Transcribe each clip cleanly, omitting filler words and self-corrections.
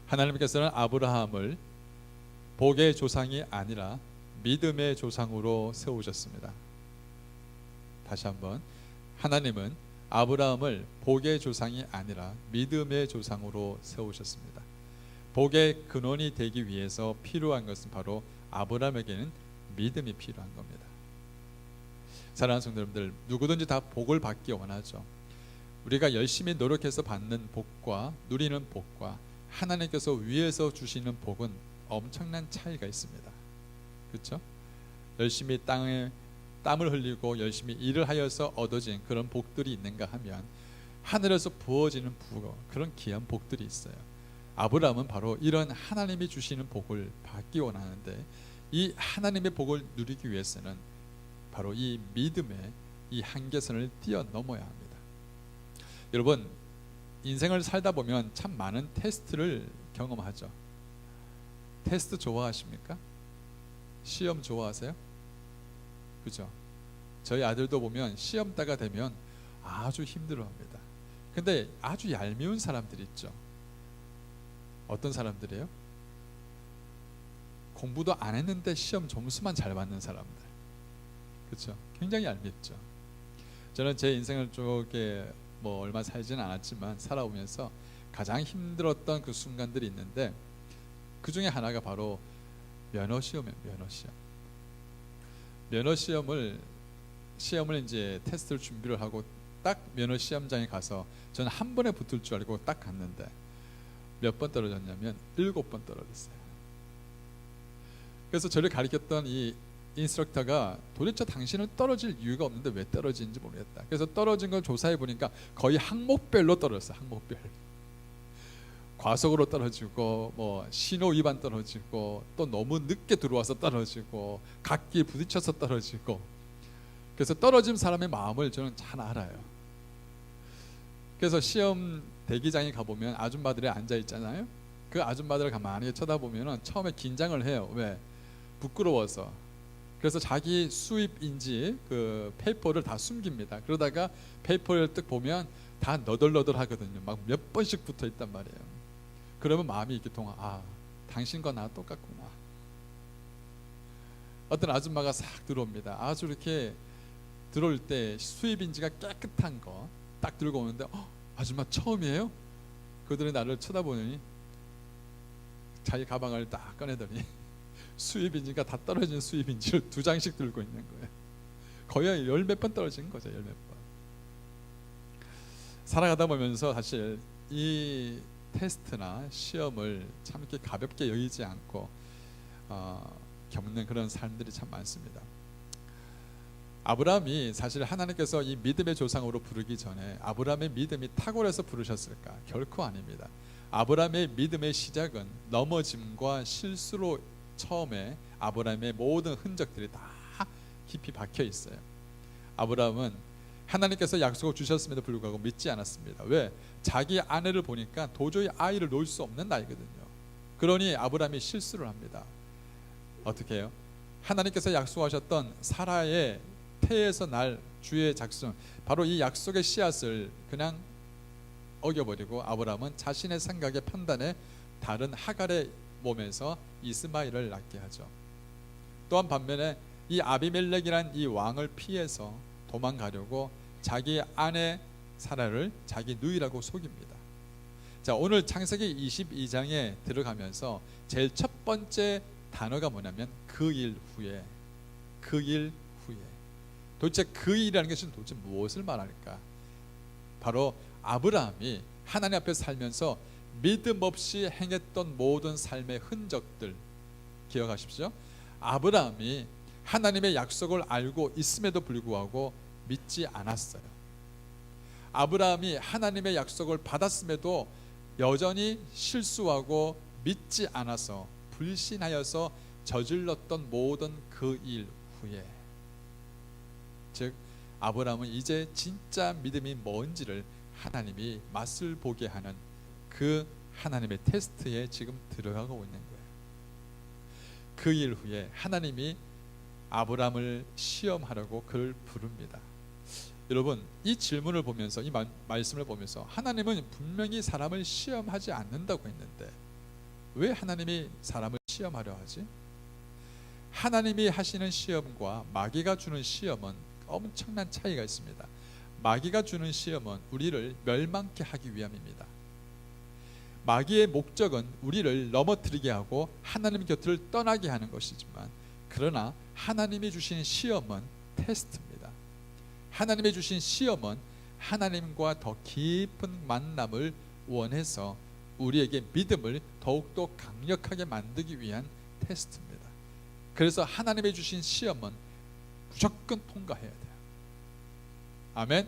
하나님께서는 아브라함을 복의 조상이 아니라 믿음의 조상으로 세우셨습니다. 다시 한번, 하나님은 아브라함을 복의 조상이 아니라 믿음의 조상으로 세우셨습니다. 복의 근원이 되기 위해서 필요한 것은 바로 아브라함에게는 믿음이 필요한 겁니다. 사랑하는 성도 여러분들, 누구든지 다 복을 받기 원하죠. 우리가 열심히 노력해서 받는 복과 누리는 복과 하나님께서 위에서 주시는 복은 엄청난 차이가 있습니다. 그렇죠? 열심히 땅에 땀을 흘리고 열심히 일을 하여서 얻어진 그런 복들이 있는가 하면 하늘에서 부어지는 그런 귀한 복들이 있어요. 아브라함은 바로 이런 하나님이 주시는 복을 받기 원하는데, 이 하나님의 복을 누리기 위해서는 바로 이 믿음의 이 한계선을 뛰어넘어야 합니다. 여러분, 인생을 살다 보면 참 많은 테스트를 경험하죠. 테스트 좋아하십니까? 시험 좋아하세요? 그죠? 저희 아들도 보면 시험 때가 되면 아주 힘들어합니다. 근데 아주 얄미운 사람들이 있죠. 어떤 사람들이에요? 공부도 안 했는데 시험 점수만 잘 받는 사람들. 그렇죠? 굉장히 얄밉죠. 저는 제 인생을 쪽에 얼마 살지는 않았지만 살아오면서 가장 힘들었던 그 순간들이 있는데, 그 중에 하나가 바로 면허 시험이에요. 면허 시험을 이제 테스트를 준비를 하고 딱 면허 시험장에 가서 저는 한 번에 붙을 줄 알고 딱 갔는데 몇 번 떨어졌냐면 7번 떨어졌어요. 그래서 저를 가르쳤던 이 인스트럭터가 도대체 당신은 떨어질 이유가 없는데 왜 떨어지는지 모르겠다. 그래서 떨어진 걸 조사해 보니까 거의 항목별로 떨어졌어요. 항목별. 과속으로 떨어지고 신호 위반 떨어지고 또 너무 늦게 들어와서 떨어지고 갓길 부딪혀서 떨어지고. 그래서 떨어진 사람의 마음을 저는 잘 알아요. 그래서 시험 대기장에 가보면 아줌마들이 앉아 있잖아요. 그 아줌마들을 가만히 쳐다보면 처음에 긴장을 해요. 왜? 부끄러워서. 그래서 자기 수입인지 그 페이퍼를 다 숨깁니다. 그러다가 페이퍼를 딱 보면 다 너덜너덜 하거든요. 막 몇 번씩 붙어 있단 말이에요. 그러면 마음이 이렇게 당신과 나 똑같구나. 어떤 아줌마가 싹 들어옵니다. 아주 이렇게 들어올 때 수입인지가 깨끗한 거 딱 들고 오는데, 아줌마 처음이에요? 그들이 나를 쳐다보니 자기 가방을 딱 꺼내더니 수입인지가 다 떨어진 수입인지를 2장씩 들고 있는 거예요. 거의 10몇 번 떨어진 거죠. 10몇 번. 살아가다 보면서 사실 이 테스트나 시험을 참 이렇게 가볍게 여기지 않고 겪는 그런 사람들이 참 많습니다. 아브라함이 사실 하나님께서 이 믿음의 조상으로 부르기 전에 아브라함의 믿음이 탁월해서 부르셨을까? 결코 아닙니다. 아브라함의 믿음의 시작은 넘어짐과 실수로 처음에 아브라함의 모든 흔적들이 다 깊이 박혀 있어요. 아브라함은 하나님께서 약속을 주셨음에도 불구하고 믿지 않았습니다. 왜? 자기 아내를 보니까 도저히 아이를 놓을 수 없는 나이거든요. 그러니 아브라함이 실수를 합니다. 어떻게 해요? 하나님께서 약속하셨던 사라의 태에서 날 주의 작성, 바로 이 약속의 씨앗을 그냥 어겨버리고 아브라함은 자신의 생각에 판단에 다른 하갈의 몸에서 이스마엘을 낳게 하죠. 또한 반면에 이 아비멜렉이란 이 왕을 피해서 도망가려고 자기 아내 사라를 자기 누이라고 속입니다. 자, 오늘 창세기 22장에 들어가면서 제일 첫 번째 단어가 뭐냐면 그 일 후에. 도대체 그 일이라는 것은 도대체 무엇을 말할까? 바로 아브라함이 하나님 앞에 살면서 믿음 없이 행했던 모든 삶의 흔적들 기억하십시오. 아브라함이 하나님의 약속을 알고 있음에도 불구하고 믿지 않았어요. 아브라함이 하나님의 약속을 받았음에도 여전히 실수하고 믿지 않아서 불신하여서 저질렀던 모든 그 일 후에, 즉 아브라함은 이제 진짜 믿음이 뭔지를 하나님이 맛을 보게 하는 그 하나님의 테스트에 지금 들어가고 있는 거예요. 그 일 후에 하나님이 아브라함을 시험하라고 그를 부릅니다. 여러분, 이 질문을 보면서, 이 말씀을 보면서 하나님은 분명히 사람을 시험하지 않는다고 했는데 왜 하나님이 사람을 시험하려 하지? 하나님이 하시는 시험과 마귀가 주는 시험은 엄청난 차이가 있습니다. 마귀가 주는 시험은 우리를 멸망케 하기 위함입니다. 마귀의 목적은 우리를 넘어뜨리게 하고 하나님 곁을 떠나게 하는 것이지만, 그러나 하나님이 주신 시험은 테스트입니다. 하나님이 주신 시험은 하나님과 더 깊은 만남을 원해서 우리에게 믿음을 더욱더 강력하게 만들기 위한 테스트입니다. 그래서 하나님이 주신 시험은 무조건 통과해야 돼요. 아멘.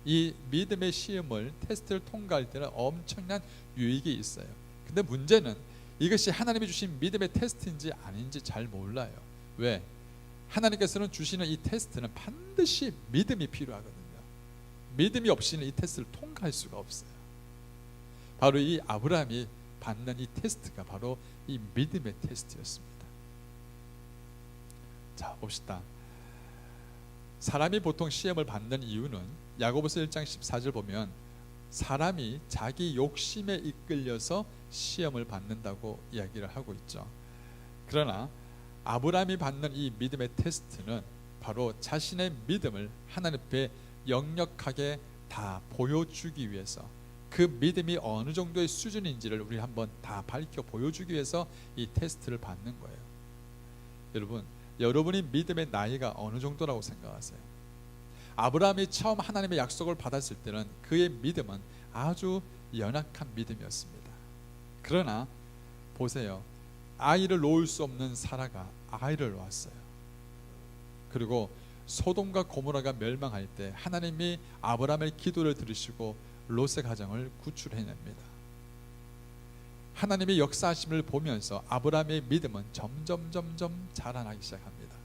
이 믿음의 시험을, 테스트를 통과할 때는 엄청난 유익이 있어요. 근데 문제는 이것이 하나님이 주신 믿음의 테스트인지 아닌지 잘 몰라요. 왜? 하나님께서는 주시는 이 테스트는 반드시 믿음이 필요하거든요. 믿음이 없이는 이 테스트를 통과할 수가 없어요. 바로 이 아브라함이 받는 이 테스트가 바로 이 믿음의 테스트였습니다. 자, 봅시다. 사람이 보통 시험을 받는 이유는 야고보서 1장 14절 보면 사람이 자기 욕심에 이끌려서 시험을 받는다고 이야기를 하고 있죠. 그러나 아브라함이 받는 이 믿음의 테스트는 바로 자신의 믿음을 하나님 앞에 역력하게 다 보여주기 위해서, 그 믿음이 어느 정도의 수준인지를 우리 한번 다 밝혀 보여주기 위해서 이 테스트를 받는 거예요. 여러분, 여러분이 믿음의 나이가 어느 정도라고 생각하세요? 아브라함이 처음 하나님의 약속을 받았을 때는 그의 믿음은 아주 연약한 믿음이었습니다. 그러나 보세요, 아이를 놓을 수 없는 사라가 아이를 놓았어요. 그리고 소돔과 고모라가 멸망할 때 하나님이 아브라함의 기도를 들으시고 롯의 가정을 구출해냅니다. 하나님의 역사하심을 보면서 아브라함의 믿음은 점점 자라나기 시작합니다.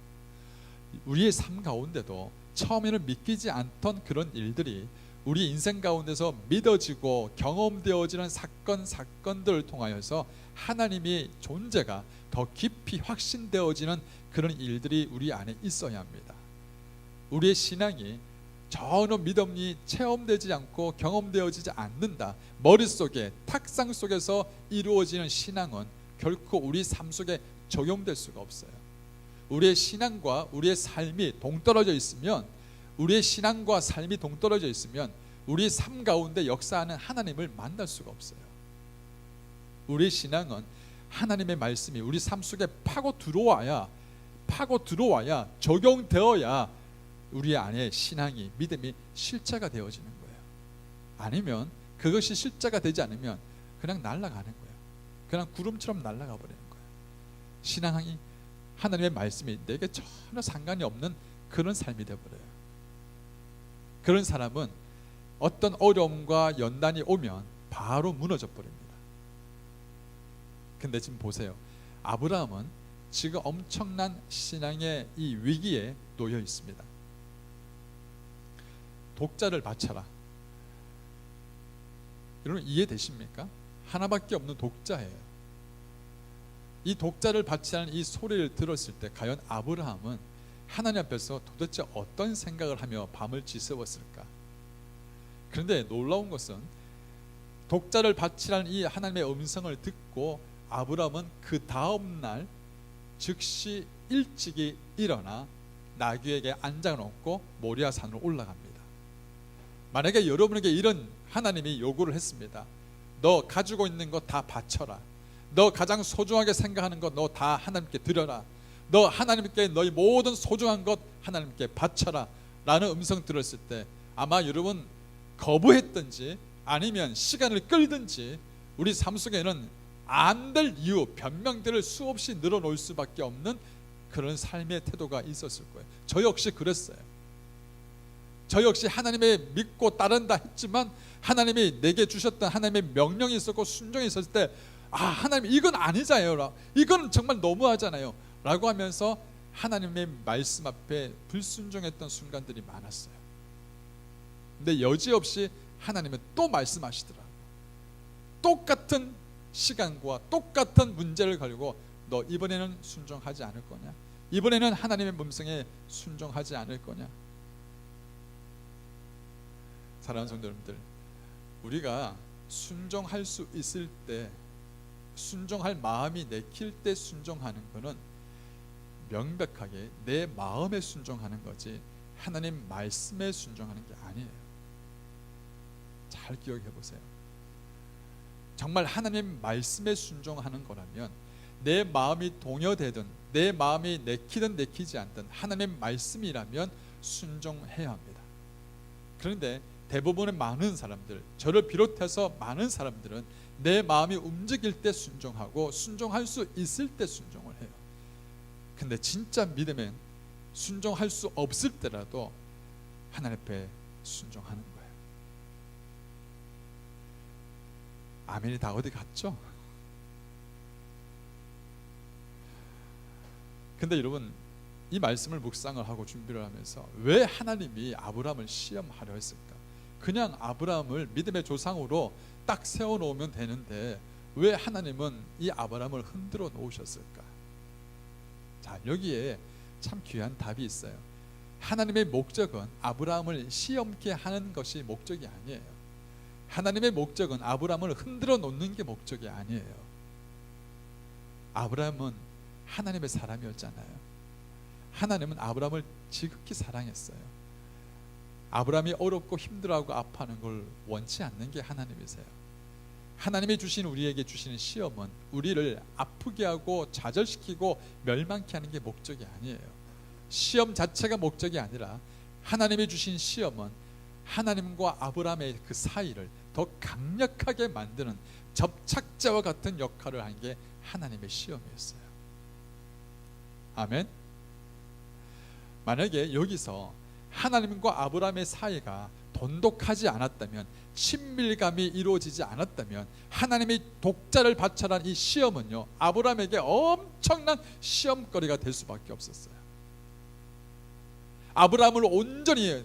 우리의 삶 가운데도 처음에는 믿기지 않던 그런 일들이 우리 인생 가운데서 믿어지고 경험되어지는 사건들을 통하여서 하나님의 존재가 더 깊이 확신되어지는 그런 일들이 우리 안에 있어야 합니다. 우리의 신앙이 전혀 믿음이 체험되지 않고 경험되어지지 않는다, 머릿속에 탁상 속에서 이루어지는 신앙은 결코 우리 삶 속에 적용될 수가 없어요. 우리의 신앙과 우리의 삶이 동떨어져 있으면, 우리의 신앙과 삶이 동떨어져 있으면 우리 삶 가운데 역사하는 하나님을 만날 수가 없어요. 우리의 신앙은 하나님의 말씀이 우리 삶 속에 파고 들어와야 적용되어야 우리 안에 신앙이, 믿음이 실제가 되어지는 거예요. 아니면 그것이 실제가 되지 않으면 그냥 날아가는 거예요. 그냥 구름처럼 날아가 버리는 거예요. 신앙이, 하나님의 말씀이 내게 전혀 상관이 없는 그런 삶이 되어버려요. 그런 사람은 어떤 어려움과 연단이 오면 바로 무너져 버립니다. 근데 지금 보세요, 아브라함은 지금 엄청난 신앙의 이 위기에 놓여 있습니다. 독자를 바쳐라. 여러분 이해되십니까? 하나밖에 없는 독자예요. 이 독자를 바치라는 이 소리를 들었을 때 과연 아브라함은 하나님 앞에서 도대체 어떤 생각을 하며 밤을 지새웠을까? 그런데 놀라운 것은 독자를 바치라는 이 하나님의 음성을 듣고 아브라함은 그 다음 날 즉시 일찍이 일어나 나귀에게 앉아놓고 모리아 산으로 올라갑니다. 만약에 여러분에게 이런 하나님이 요구를 했습니다. 너 가지고 있는 거 다 바쳐라. 너 가장 소중하게 생각하는 것 너 다 하나님께 드려라. 너 하나님께 너희 모든 소중한 것 하나님께 바쳐라 라는 음성 들었을 때 아마 여러분 거부했든지 아니면 시간을 끌든지 우리 삶 속에는 안 될 이유, 변명들을 수없이 늘어놓을 수밖에 없는 그런 삶의 태도가 있었을 거예요. 저 역시 그랬어요. 저 역시 하나님의 믿고 따른다 했지만 하나님이 내게 주셨던 하나님의 명령이 있었고 순종이 있었을 때 하나님 이건 아니잖아요. 이건 정말 너무하잖아요 라고 하면서 하나님의 말씀 앞에 불순종했던 순간들이 많았어요. 근데 여지없이 하나님은 또 말씀하시더라고요. 똑같은 시간과 똑같은 문제를 걸고 너 이번에는 순종하지 않을 거냐? 이번에는 하나님의 음성에 순종하지 않을 거냐? 사랑하는 성도 여러분들, 우리가 순종할 수 있을 때 순종할 마음이 내킬 때 순종하는 것은 명백하게 내 마음에 순종하는 거지 하나님 말씀에 순종하는 게 아니에요. 잘 기억해 보세요. 정말 하나님 말씀에 순종하는 거라면 내 마음이 동요되든 내 마음이 내키든 내키지 않든 하나님 말씀이라면 순종해야 합니다. 그런데 대부분의 많은 사람들, 저를 비롯해서 많은 사람들은 내 마음이 움직일 때 순종하고 순종할 수 있을 때 순종을 해요. 근데 진짜 믿음은 순종할 수 없을 때라도 하나님 앞에 순종하는 거예요. 아멘이 다 어디 갔죠? 근데 여러분, 이 말씀을 묵상을 하고 준비를 하면서 왜 하나님이 아브라함을 시험하려 했을까? 그냥 아브라함을 믿음의 조상으로 딱 세워놓으면 되는데 왜 하나님은 이 아브라함을 흔들어 놓으셨을까? 자, 여기에 참 귀한 답이 있어요. 하나님의 목적은 아브라함을 시험케 하는 것이 목적이 아니에요. 하나님의 목적은 아브라함을 흔들어 놓는 게 목적이 아니에요. 아브라함은 하나님의 사람이었잖아요. 하나님은 아브라함을 지극히 사랑했어요. 아브라함이 어렵고 힘들어하고 아파하는 걸 원치 않는 게 하나님이세요. 하나님이 주신 우리에게 주시는 시험은 우리를 아프게 하고 좌절시키고 멸망케 하는 게 목적이 아니에요. 시험 자체가 목적이 아니라 하나님이 주신 시험은 하나님과 아브라함의 그 사이를 더 강력하게 만드는 접착제와 같은 역할을 한 게 하나님의 시험이었어요. 아멘. 만약에 여기서 하나님과 아브라함의 사이가 돈독하지 않았다면, 친밀감이 이루어지지 않았다면 하나님이 독자를 바쳐란 이 시험은요, 아브라함에게 엄청난 시험거리가 될 수밖에 없었어요. 아브라함을 온전히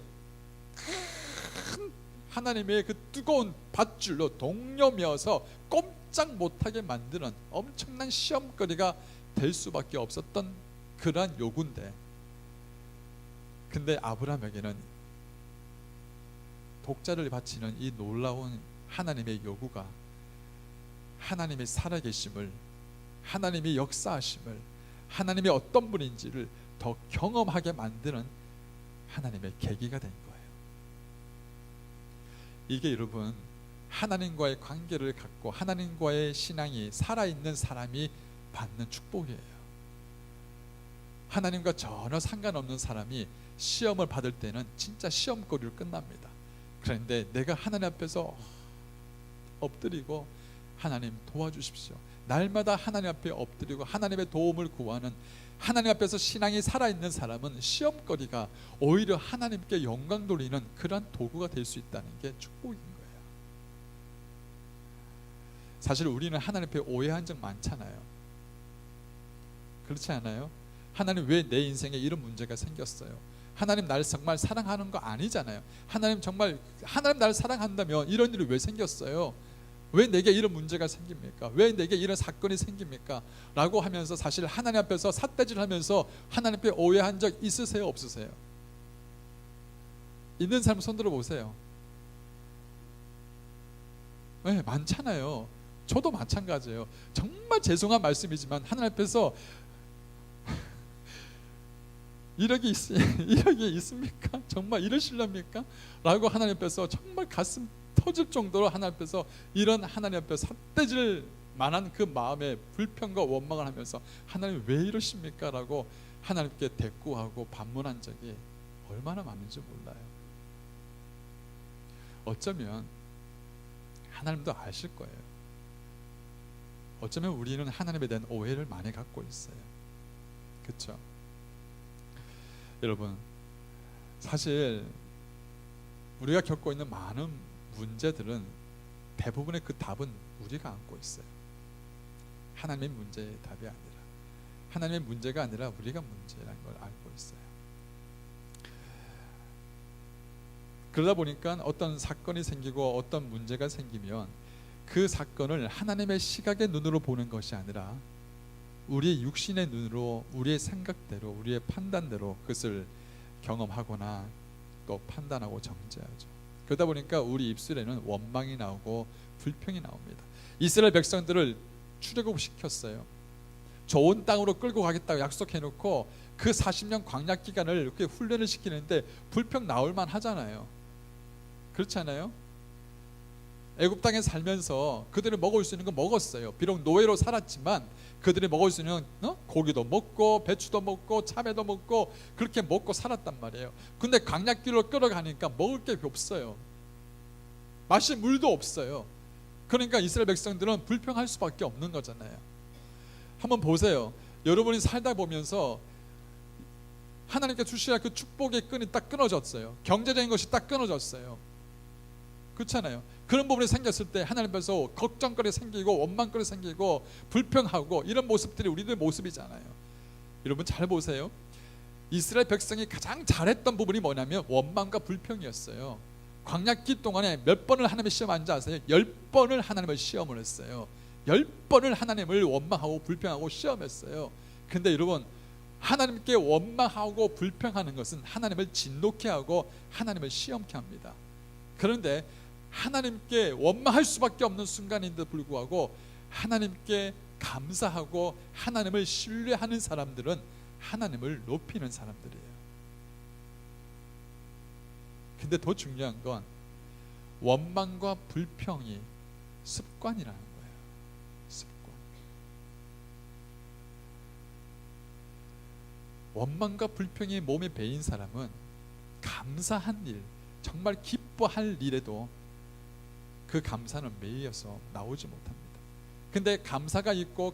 하나님의 그 뜨거운 밧줄로 동여매어서 꼼짝 못하게 만드는 엄청난 시험거리가 될 수밖에 없었던 그러한 요구인데, 근데 아브라함에게는 독자를 바치는 이 놀라운 하나님의 요구가 하나님의 살아계심을, 하나님의 역사하심을, 하나님의 어떤 분인지를 더 경험하게 만드는 하나님의 계기가 된 거예요. 이게 여러분, 하나님과의 관계를 갖고 하나님과의 신앙이 살아있는 사람이 받는 축복이에요. 하나님과 전혀 상관없는 사람이 시험을 받을 때는 진짜 시험거리로 끝납니다. 그런데 내가 하나님 앞에서 엎드리고 하나님 도와주십시오, 날마다 하나님 앞에 엎드리고 하나님의 도움을 구하는, 하나님 앞에서 신앙이 살아있는 사람은 시험거리가 오히려 하나님께 영광 돌리는 그러한 도구가 될 수 있다는 게 축복인 거예요. 사실 우리는 하나님 앞에 오해한 적 많잖아요. 그렇지 않아요? 하나님 왜 내 인생에 이런 문제가 생겼어요? 하나님 나를 정말 사랑하는 거 아니잖아요. 하나님 나를 사랑한다면 이런 일이 왜 생겼어요? 왜 내게 이런 문제가 생깁니까? 왜 내게 이런 사건이 생깁니까? 라고 하면서 사실 하나님 앞에서 삿대질하면서 하나님 앞에 오해한 적 있으세요? 없으세요? 있는 사람 손 들어보세요. 네, 많잖아요. 저도 마찬가지예요. 정말 죄송한 말씀이지만 하나님 앞에서 이력이 있습니까? 정말 이러실랍니까? 라고 하나님 앞에서 정말 가슴 터질 정도로 하나님 앞에서 이런 하나님 앞에 삿대질 만한 그 마음의 불평과 원망을 하면서 하나님 왜 이러십니까? 라고 하나님께 대꾸하고 반문한 적이 얼마나 많은지 몰라요. 어쩌면 하나님도 아실 거예요. 어쩌면 우리는 하나님에 대한 오해를 많이 갖고 있어요. 그렇죠? 여러분, 사실 우리가 겪고 있는 많은 문제들은 대부분의 그 답은 우리가 안고 있어요. 하나님의 문제의 답이 아니라, 하나님의 문제가 아니라 우리가 문제라는 걸 알고 있어요. 그러다 보니까 어떤 사건이 생기고 어떤 문제가 생기면 그 사건을 하나님의 시각의 눈으로 보는 것이 아니라 우리의 육신의 눈으로, 우리의 생각대로, 우리의 판단대로 그것을 경험하거나 또 판단하고 정죄하죠. 그러다 보니까 우리 입술에는 원망이 나오고 불평이 나옵니다. 이스라엘 백성들을 출애굽시켰어요. 좋은 땅으로 끌고 가겠다고 약속해놓고 그 40년 광야 기간을 이렇게 훈련을 시키는데 불평 나올만 하잖아요. 그렇지 않아요? 애굽 땅에 살면서 그들이 먹을 수 있는 거 먹었어요. 비록 노예로 살았지만 그들이 먹을 수 있는 고기도 먹고 배추도 먹고 참외도 먹고 그렇게 먹고 살았단 말이에요. 근데 광야길로 끌어가니까 먹을 게 없어요. 마실 물도 없어요. 그러니까 이스라엘 백성들은 불평할 수밖에 없는 거잖아요. 한번 보세요. 여러분이 살다 보면서 하나님께 주시야 그 축복의 끈이 딱 끊어졌어요. 경제적인 것이 딱 끊어졌어요. 그렇잖아요. 그런 부분이 생겼을 때 하나님 앞에서 걱정거리 생기고 원망거리 생기고 불평하고 이런 모습들이 우리들의 모습이잖아요. 여러분 잘 보세요. 이스라엘 백성이 가장 잘했던 부분이 뭐냐면 원망과 불평이었어요. 광야길 동안에 몇 번을 하나님의 시험하는지 아세요? 10번을 하나님을 시험을 했어요. 10번을 하나님을 원망하고 불평하고 시험했어요. 근데 여러분 하나님께 원망하고 불평하는 것은 하나님을 진노케 하고 하나님을 시험케 합니다. 그런데 하나님께 원망할 수밖에 없는 순간인데도 불구하고 하나님께 감사하고 하나님을 신뢰하는 사람들은 하나님을 높이는 사람들이에요. 근데 더 중요한 건 원망과 불평이 습관이라는 거예요. 습관. 원망과 불평이 몸에 배인 사람은 감사한 일, 정말 기뻐할 일에도 그 감사는 매여서 나오지 못합니다. 근데 감사가 있고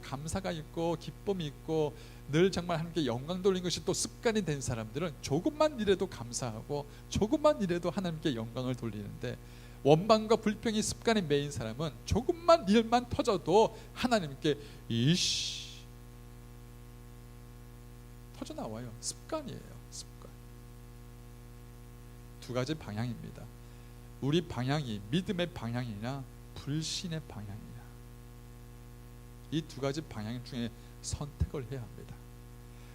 기쁨이 있고 늘 정말 하나님께 영광 돌리는 것이 또 습관이 된 사람들은 조금만 일에도 감사하고 조금만 일에도 하나님께 영광을 돌리는데, 원망과 불평이 습관이 매인 사람은 조금만 일만 터져도 하나님께 이씨 터져 나와요. 습관이에요. 습관. 두 가지 방향입니다. 우리 방향이 믿음의 방향이냐 불신의 방향이냐, 이 두 가지 방향 중에 선택을 해야 합니다.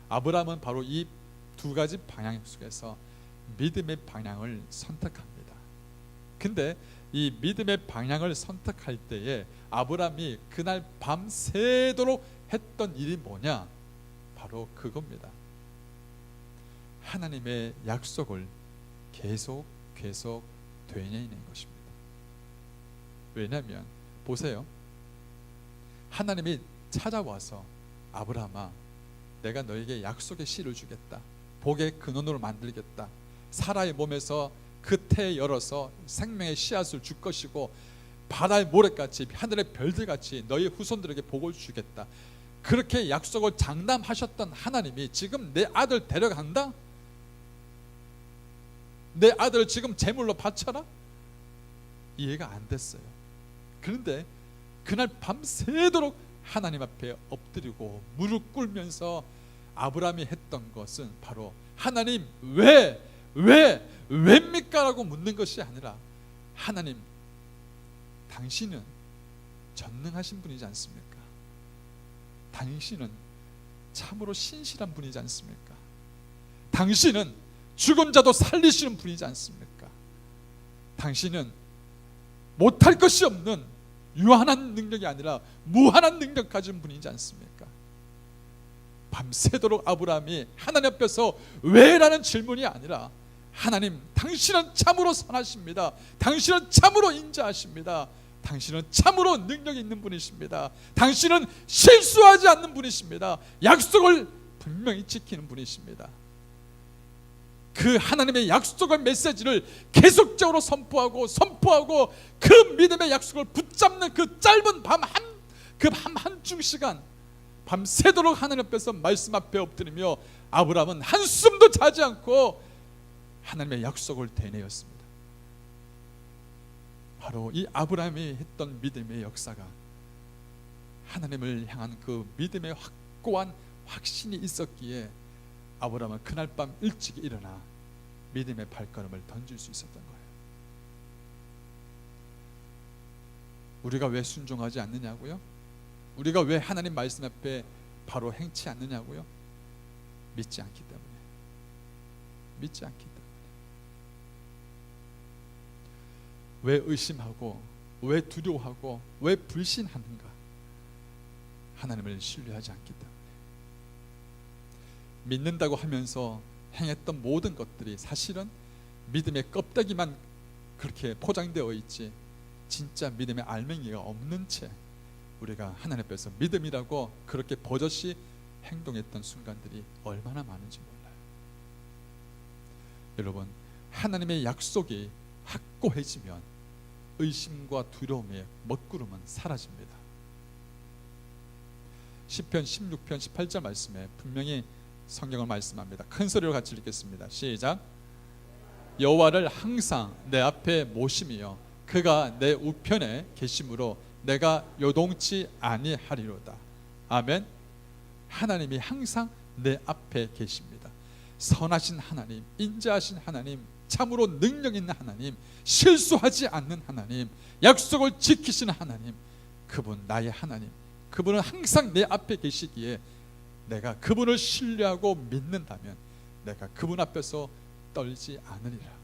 아브라함은 바로 이 두 가지 방향 속에서 믿음의 방향을 선택합니다. 근데 이 믿음의 방향을 선택할 때에 아브라함이 그날 밤새도록 했던 일이 뭐냐? 바로 그겁니다. 하나님의 약속을 계속 되뇌이는 것입니다. 왜냐하면 보세요. 하나님이 찾아와서 아브라함아, 내가 너에게 약속의 씨를 주겠다. 복의 근원으로 만들겠다. 사라의 몸에서 그 태 열어서 생명의 씨앗을 줄 것이고 바다의 모래같이 하늘의 별들같이 너희 후손들에게 복을 주겠다. 그렇게 약속을 장담하셨던 하나님이 지금 내 아들 데려간다? 내 아들을 지금 제물로 바쳐라? 이해가 안 됐어요. 그런데 그날 밤새도록 하나님 앞에 엎드리고 무릎 꿇으면서 아브라함이 했던 것은 바로 하나님 왜입니까? 라고 묻는 것이 아니라, 하나님 당신은 전능하신 분이지 않습니까? 당신은 참으로 신실한 분이지 않습니까? 당신은 죽은 자도 살리시는 분이지 않습니까? 당신은 못할 것이 없는 유한한 능력이 아니라 무한한 능력 가진 분이지 않습니까? 밤새도록 아브라함이 하나님 앞에서 왜라는 질문이 아니라, 하나님 당신은 참으로 선하십니다. 당신은 참으로 인자하십니다. 당신은 참으로 능력이 있는 분이십니다. 당신은 실수하지 않는 분이십니다. 약속을 분명히 지키는 분이십니다. 그 하나님의 약속의 메시지를 계속적으로 선포하고 그 믿음의 약속을 붙잡는 그 짧은 밤 한중 시간 밤새도록 하나님 앞에서 말씀 앞에 엎드리며 아브라함은 한숨도 자지 않고 하나님의 약속을 되뇌었습니다. 바로 이 아브라함이 했던 믿음의 역사가 하나님을 향한 그 믿음의 확고한 확신이 있었기에 아브라함은 그날 밤 일찍 일어나 믿음의 발걸음을 던질 수 있었던 거예요. 우리가 왜 순종하지 않느냐고요? 우리가 왜 하나님 말씀 앞에 바로 행치 않느냐고요? 믿지 않기 때문에. 믿지 않기 때문에. 왜 의심하고 왜 두려워하고 왜 불신하는가? 하나님을 신뢰하지 않기 때문에 믿는다고 하면서 행했던 모든 것들이 사실은 믿음의 껍데기만 그렇게 포장되어 있지 진짜 믿음의 알맹이가 없는 채 우리가 하나님 앞에서 믿음이라고 그렇게 버젓이 행동했던 순간들이 얼마나 많은지 몰라요. 여러분, 하나님의 약속이 확고해지면 의심과 두려움의 먹구름은 사라집니다. 시편 16편 18절 말씀에 분명히 성경을 말씀합니다. 큰 소리로 같이 읽겠습니다. 시작. 여호와를 항상 내 앞에 모심이여 그가 내 우편에 계심으로 내가 요동치 아니하리로다. 아멘. 하나님이 항상 내 앞에 계십니다. 선하신 하나님, 인자하신 하나님, 참으로 능력 있는 하나님, 실수하지 않는 하나님, 약속을 지키시는 하나님, 그분 나의 하나님, 그분은 항상 내 앞에 계시기에 내가 그분을 신뢰하고 믿는다면 내가 그분 앞에서 떨지 않으리라.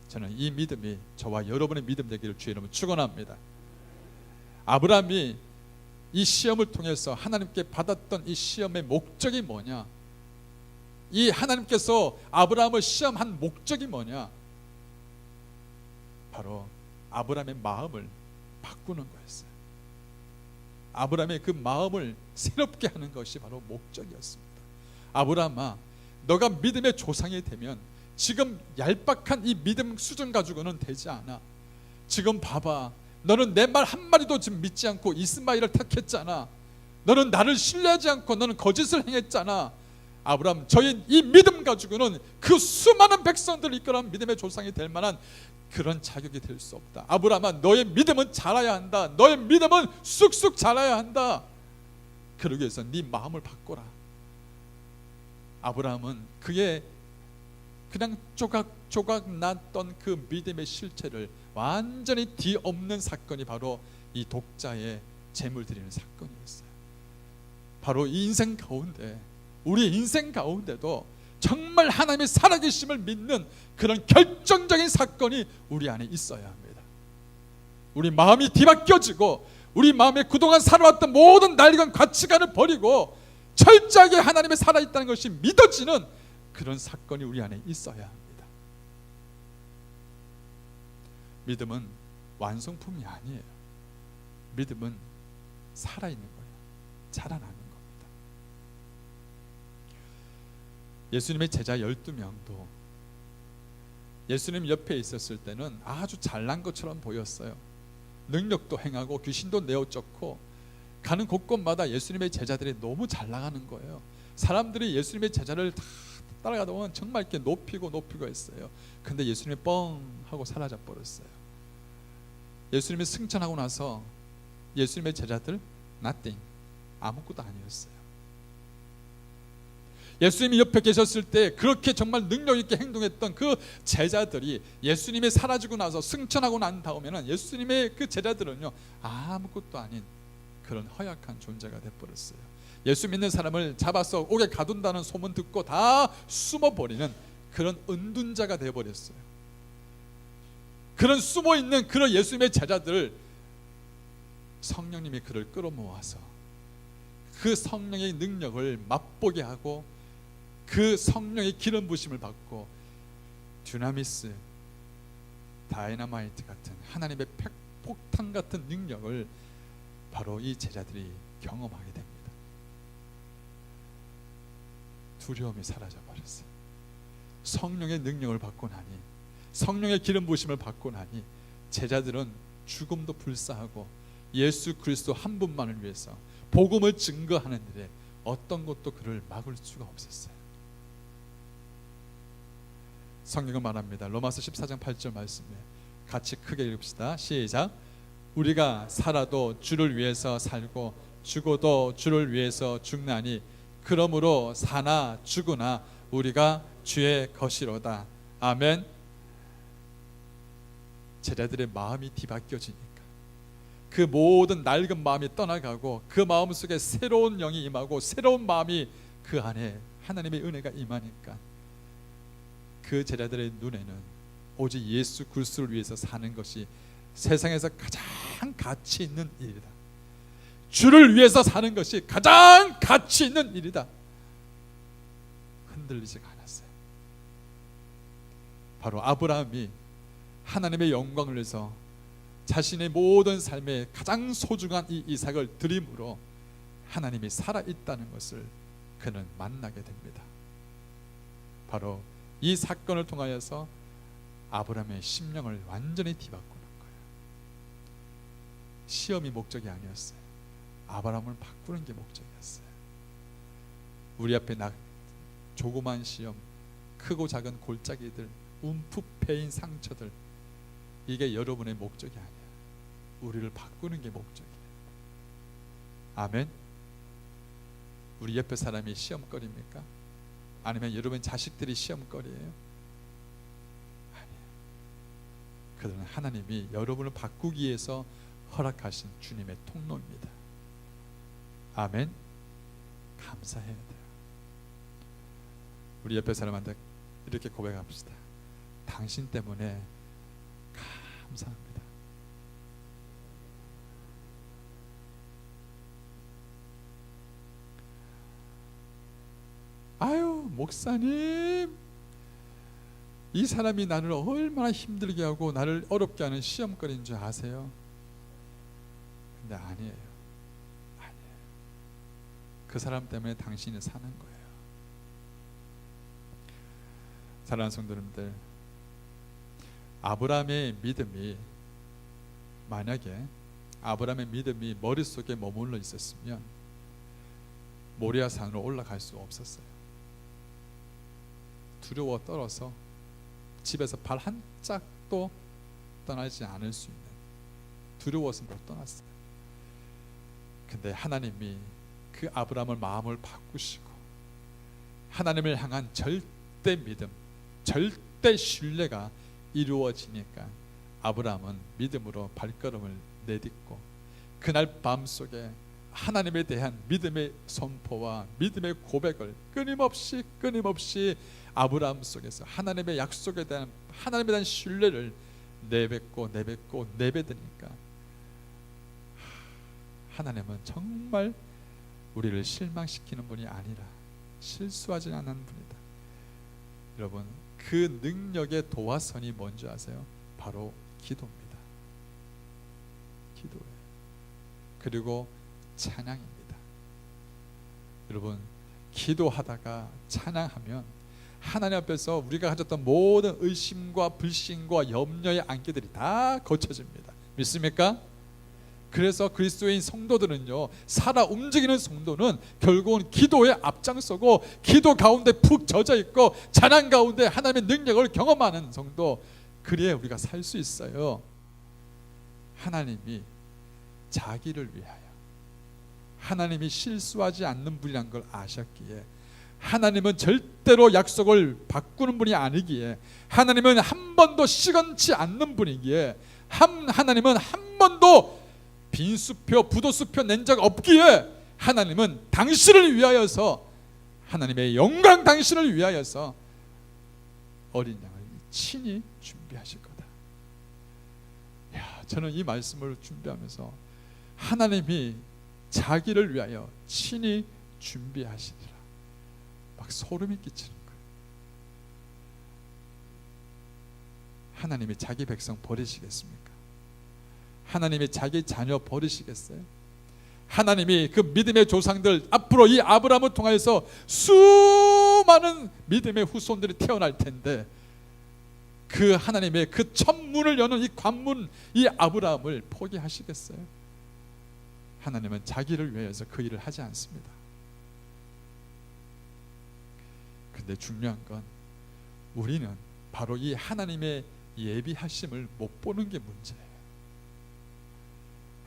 저는 이 믿음이 저와 여러분의 믿음 되기를 주의 이름으로 축원합니다. 아브라함이 이 시험을 통해서 하나님께 받았던 이 시험의 목적이 뭐냐? 이 하나님께서 아브라함을 시험한 목적이 뭐냐? 바로 아브라함의 마음을 바꾸는 거였어요. 아브라함의 그 마음을 새롭게 하는 것이 바로 목적이었습니다. 아브라함아, 너가 믿음의 조상이 되면 지금 얄팍한 이 믿음 수준 가지고는 되지 않아. 지금 봐봐, 너는 내 말 한마디도 지금 믿지 않고 이스마엘을 택했잖아. 너는 나를 신뢰하지 않고 너는 거짓을 행했잖아. 아브라함, 저희 이 믿음 가지고는 그 수많은 백성들을 이끌어간 믿음의 조상이 될 만한 그런 자격이 될 수 없다. 아브라함아, 너의 믿음은 자라야 한다. 너의 믿음은 쑥쑥 자라야 한다. 그러기 위해서 네 마음을 바꿔라. 아브라함은 그의 그냥 조각조각 났던 그 믿음의 실체를 완전히 뒤엎는 사건이 바로 이 독자의 제물 드리는 사건이었어요. 바로 이 인생 가운데, 우리 인생 가운데도 정말 하나님의 살아계심을 믿는 그런 결정적인 사건이 우리 안에 있어야 합니다. 우리 마음이 뒤바뀌어지고 우리 마음에 그동안 살아왔던 모든 낡은 가치관을 버리고 철저하게 하나님의 살아있다는 것이 믿어지는 그런 사건이 우리 안에 있어야 합니다. 믿음은 완성품이 아니에요. 믿음은 살아있는 거예요. 자라나는 겁니다. 예수님의 제자 12명도 예수님 옆에 있었을 때는 아주 잘난 것처럼 보였어요. 능력도 행하고 귀신도 내어쫓고 가는 곳곳마다 예수님의 제자들이 너무 잘 나가는 거예요. 사람들이 예수님의 제자를 다 따라가다 보면 정말 이렇게 높이고 했어요. 근데 예수님이 뻥 하고 사라져 버렸어요. 예수님이 승천하고 나서 예수님의 제자들 nothing, 아무것도 아니었어요. 예수님이 옆에 계셨을 때 그렇게 정말 능력 있게 행동했던 그 제자들이 예수님이 사라지고 나서 승천하고 난 다음에는 예수님의 그 제자들은요 아무것도 아닌 그런 허약한 존재가 돼버렸어요. 예수 믿는 사람을 잡아서 옥에 가둔다는 소문 듣고 다 숨어버리는 그런 은둔자가 되어버렸어요. 그런 숨어있는 그런 예수님의 제자들을 성령님이 그를 끌어모아서 그 성령의 능력을 맛보게 하고 그 성령의 기름 부심을 받고 듀나미스, 다이너마이트 같은 하나님의 폭탄 같은 능력을 바로 이 제자들이 경험하게 됩니다. 두려움이 사라져 버렸어요. 성령의 능력을 받고 나니, 성령의 기름 부심을 받고 나니 제자들은 죽음도 불사하고 예수 그리스도 한 분만을 위해서 복음을 증거하는 일에 어떤 것도 그를 막을 수가 없었어요. 성경은 말합니다. 로마서 14장 8절 말씀에 같이 크게 읽읍시다. 시작. 우리가 살아도 주를 위해서 살고 죽어도 주를 위해서 죽나니 그러므로 사나 죽으나 우리가 주의 것이로다. 아멘. 제자들의 마음이 뒤바뀌어지니까 그 모든 낡은 마음이 떠나가고 그 마음 속에 새로운 영이 임하고 새로운 마음이 그 안에 하나님의 은혜가 임하니까 그 제자들의 눈에는 오직 예수 그리스도를 위해서 사는 것이 세상에서 가장 가치 있는 일이다. 주를 위해서 사는 것이 가장 가치 있는 일이다. 흔들리지가 않았어요. 바로 아브라함이 하나님의 영광을 위해서 자신의 모든 삶에 가장 소중한 이 이삭을 드림으로 하나님이 살아있다는 것을 그는 만나게 됩니다. 바로 이 사건을 통하여서 아브라함의 심령을 완전히 뒤바꾸는 거예요. 시험이 목적이 아니었어요. 아브라함을 바꾸는 게 목적이었어요. 우리 앞에 조그만 시험, 크고 작은 골짜기들, 움푹 패인 상처들, 이게 여러분의 목적이 아니에요. 우리를 바꾸는 게 목적이에요. 아멘. 우리 옆에 사람이 시험거리입니까? 아니면 여러분 자식들이 시험거리예요? 아니에요. 그들은 하나님이 여러분을 바꾸기 위해서 허락하신 주님의 통로입니다. 아멘. 감사해야 돼요. 우리 옆에 사람한테 이렇게 고백합시다. 당신 때문에 감사합니다. 아유, 목사님, 이 사람이 나를 얼마나 힘들게 하고 나를 어렵게 하는 시험거리인 줄 아세요? 근데 아니에요. 아니에요. 그 사람 때문에 당신이 사는 거예요. 사랑하는 성도님들, 아브라함의 믿음이, 만약에 아브라함의 믿음이 머릿속에 머물러 있었으면 모리아 산으로 올라갈 수 없었어요. 두려워 떨어서 집에서 발 한 짝도 떠나지 않을 수 있는, 두려워서 못 떠났어요. 근데 하나님이 그 아브라함의 마음을 바꾸시고 하나님을 향한 절대 믿음, 절대 신뢰가 이루어지니까 아브라함은 믿음으로 발걸음을 내딛고 그날 밤속에 하나님에 대한 믿음의 선포와 믿음의 고백을 끊임없이 아브라함 속에서 하나님의 약속에 대한, 하나님에 대한 신뢰를 내뱉고 내뱉으니까 하나님은 정말 우리를 실망시키는 분이 아니라 실수하지 않는 분이다. 여러분, 그 능력의 도화선이 뭔지 아세요? 바로 기도입니다. 기도예요. 그리고 찬양입니다. 여러분, 기도하다가 찬양하면 하나님 앞에서 우리가 가졌던 모든 의심과 불신과 염려의 안개들이 다 거쳐집니다. 믿습니까? 그래서 그리스도인 성도들은요, 살아 움직이는 성도는 결국은 기도에 앞장서고 기도 가운데 푹 젖어 있고 찬양 가운데 하나님의 능력을 경험하는 성도, 그래야 우리가 살 수 있어요. 하나님이 자기를 위하여, 하나님이 실수하지 않는 분이란 걸 아셨기에, 하나님은 절대로 약속을 바꾸는 분이 아니기에, 하나님은 한 번도 시건치 않는 분이기에, 하나님은 한 번도 빈수표, 부도수표 낸 적 없기에, 하나님은 당신을 위하여서, 하나님의 영광 당신을 위하여서 어린 양을 친히 준비하실 거다. 저는 이 말씀을 준비하면서 하나님이 자기를 위하여 친히 준비하시리라, 막 소름이 끼치는 거예요. 하나님이 자기 백성 버리시겠습니까? 하나님이 자기 자녀 버리시겠어요? 하나님이 그 믿음의 조상들, 앞으로 이 아브라함을 통하여서 수많은 믿음의 후손들이 태어날 텐데, 그 하나님의 그 천문을 여는 이 관문, 이 아브라함을 포기하시겠어요? 하나님은 자기를 위해서 그 일을 하지 않습니다. 근데 중요한 건 우리는 바로 이 하나님의 예비하심을 못 보는 게 문제예요.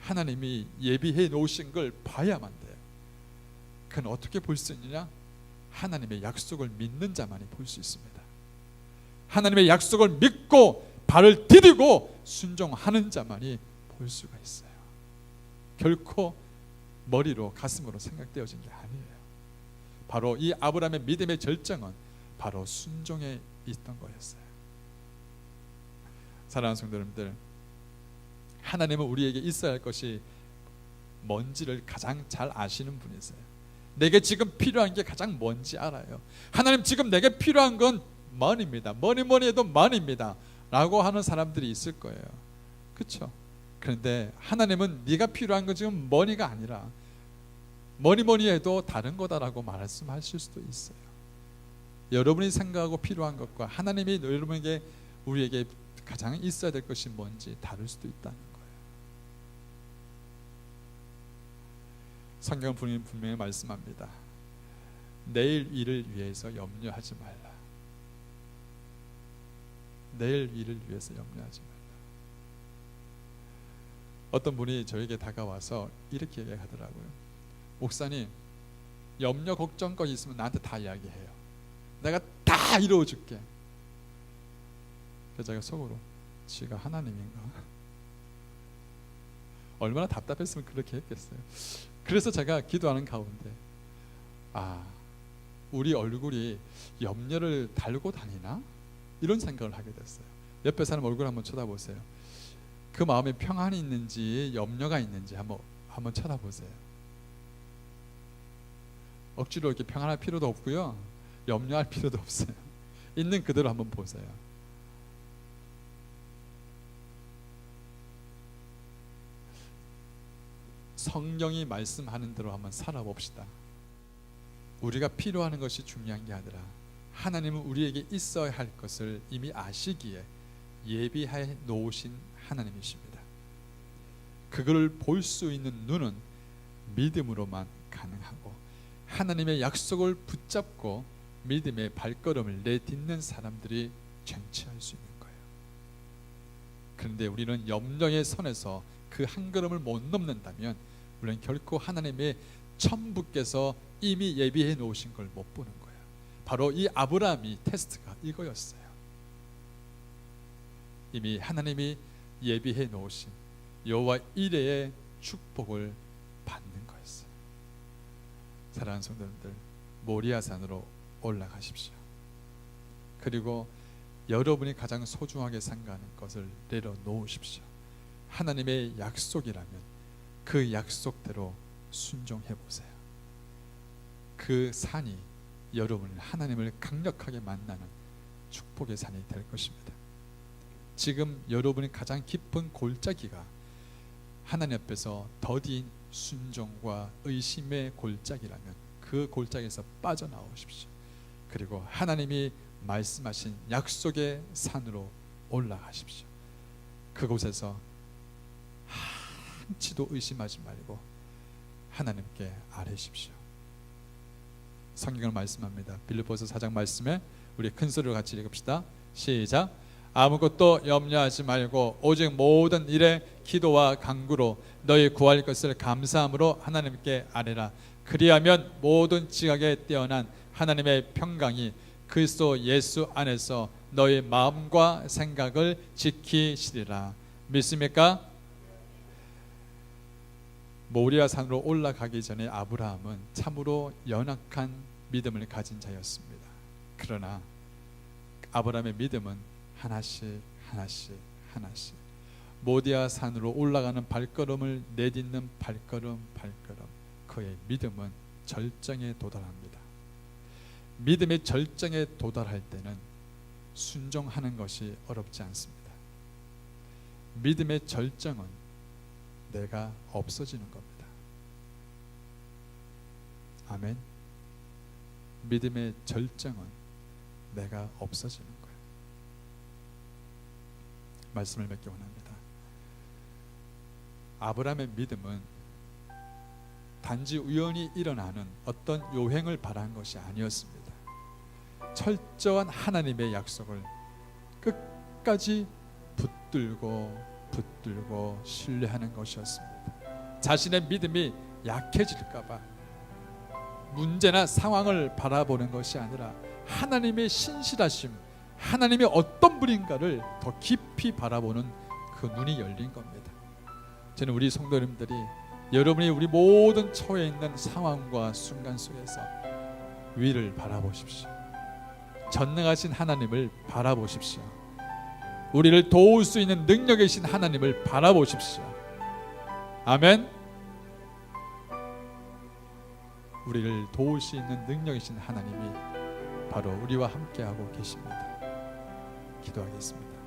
하나님이 예비해 놓으신 걸 봐야만 돼요. 그건 어떻게 볼 수 있느냐? 하나님의 약속을 믿는 자만이 볼 수 있습니다. 하나님의 약속을 믿고 발을 디디고 순종하는 자만이 볼 수가 있어요. 결코 머리로 가슴으로 생각되어진 게 아니에요. 바로 이 아브라함의 믿음의 절정은 바로 순종에 있던 거였어요. 사랑하는 성도 여러분들, 하나님은 우리에게 있어야 할 것이 뭔지를 가장 잘 아시는 분이세요. 내게 지금 필요한 게 가장 뭔지 알아요. 하나님, 지금 내게 필요한 건 money입니다. 뭐니 해도 money입니다 라고 하는 사람들이 있을 거예요. 그렇죠? 그런데 하나님은 네가 필요한 건 지금 money가 아니라 뭐니 해도 다른 거다라고 말씀하실 수도 있어요. 여러분이 생각하고 필요한 것과 하나님이 여러분에게, 우리에게 가장 있어야 될 것이 뭔지 다를 수도 있다는 거예요. 성경은 분명히 말씀합니다. 내일 일을 위해서 염려하지 말라. 내일 일을 위해서 염려하지 말라. 어떤 분이 저에게 다가와서 이렇게 얘기하더라고요. 목사님, 염려 걱정거리 있으면 나한테 다 이야기해요. 내가 다 이루어줄게. 그래서 제가 속으로, 지가 하나님인가? 얼마나 답답했으면 그렇게 했겠어요. 그래서 제가 기도하는 가운데, 우리 얼굴이 염려를 달고 다니나? 이런 생각을 하게 됐어요. 옆에 사람 얼굴 한번 쳐다보세요. 그 마음에 평안이 있는지 염려가 있는지 한번 쳐다보세요. 억지로 이렇게 평안할 필요도 없고요, 염려할 필요도 없어요. 있는 그대로 한번 보세요. 성경이 말씀하는 대로 한번 살아봅시다. 우리가 필요한 것이 중요한 게 아니라 하나님은 우리에게 있어야 할 것을 이미 아시기에 예비해 놓으신 하나님이십니다. 그걸 볼 수 있는 눈은 믿음으로만 가능하고, 하나님의 약속을 붙잡고 믿음의 발걸음을 내딛는 사람들이 쟁취할 수 있는 거예요. 그런데 우리는 염려의 선에서 그 한 걸음을 못 넘는다면 우리는 결코 하나님의 천부께서 이미 예비해 놓으신 걸 못 보는 거예요. 바로 이 아브라함이 테스트가 이거였어요. 이미 하나님이 예비해 놓으신 여호와 이레의 축복을 받는 거였어요. 사랑하는 성도님들, 모리아산으로 올라가십시오. 그리고 여러분이 가장 소중하게 생각하는 것을 내려놓으십시오. 하나님의 약속이라면 그 약속대로 순종해 보세요. 그 산이 여러분을, 하나님을 강력하게 만나는 축복의 산이 될 것입니다. 지금 여러분이 가장 깊은 골짜기가 하나님 앞에서 더딘 순종과 의심의 골짜기라면 그 골짜기에서 빠져나오십시오. 그리고 하나님이 말씀하신 약속의 산으로 올라가십시오. 그곳에서 한치도 의심하지 말고 하나님께 아뢰십시오. 성경을 말씀합니다. 빌립보서 4장 말씀에 우리 큰 소리로 같이 읽읍시다. 시작. 아무것도 염려하지 말고 오직 모든 일에 기도와 간구로 너희 구할 것을 감사함으로 하나님께 아뢰라. 그리하면 모든 지각에 뛰어난 하나님의 평강이 그리스도 예수 안에서 너희 마음과 생각을 지키시리라. 믿습니까? 모리아 산으로 올라가기 전에 아브라함은 참으로 연약한 믿음을 가진 자였습니다. 그러나 아브라함의 믿음은 하나씩 모리아 산으로 올라가는 발걸음을 내딛는 발걸음 그의 믿음은 절정에 도달합니다. 믿음의 절정에 도달할 때는 순종하는 것이 어렵지 않습니다. 믿음의 절정은 내가 없어지는 겁니다. 아멘. 믿음의 절정은 내가 없어지는 거예요. 말씀을 맺기 원합니다. 아브라함의 믿음은 단지 우연히 일어나는 어떤 요행을 바란 것이 아니었습니다. 철저한 하나님의 약속을 끝까지 붙들고 신뢰하는 것이었습니다. 자신의 믿음이 약해질까봐 문제나 상황을 바라보는 것이 아니라 하나님의 신실하심, 하나님이 어떤 분인가를 더 깊이 바라보는 그 눈이 열린 겁니다. 저는 우리 성도님들이 여러분이 우리 모든 처해 있는 상황과 순간 속에서 위를 바라보십시오. 전능하신 하나님을 바라보십시오. 우리를 도울 수 있는 능력이신 하나님을 바라보십시오. 아멘. 우리를 도울 수 있는 능력이신 하나님이 바로 우리와 함께하고 계십니다. 기도하겠습니다.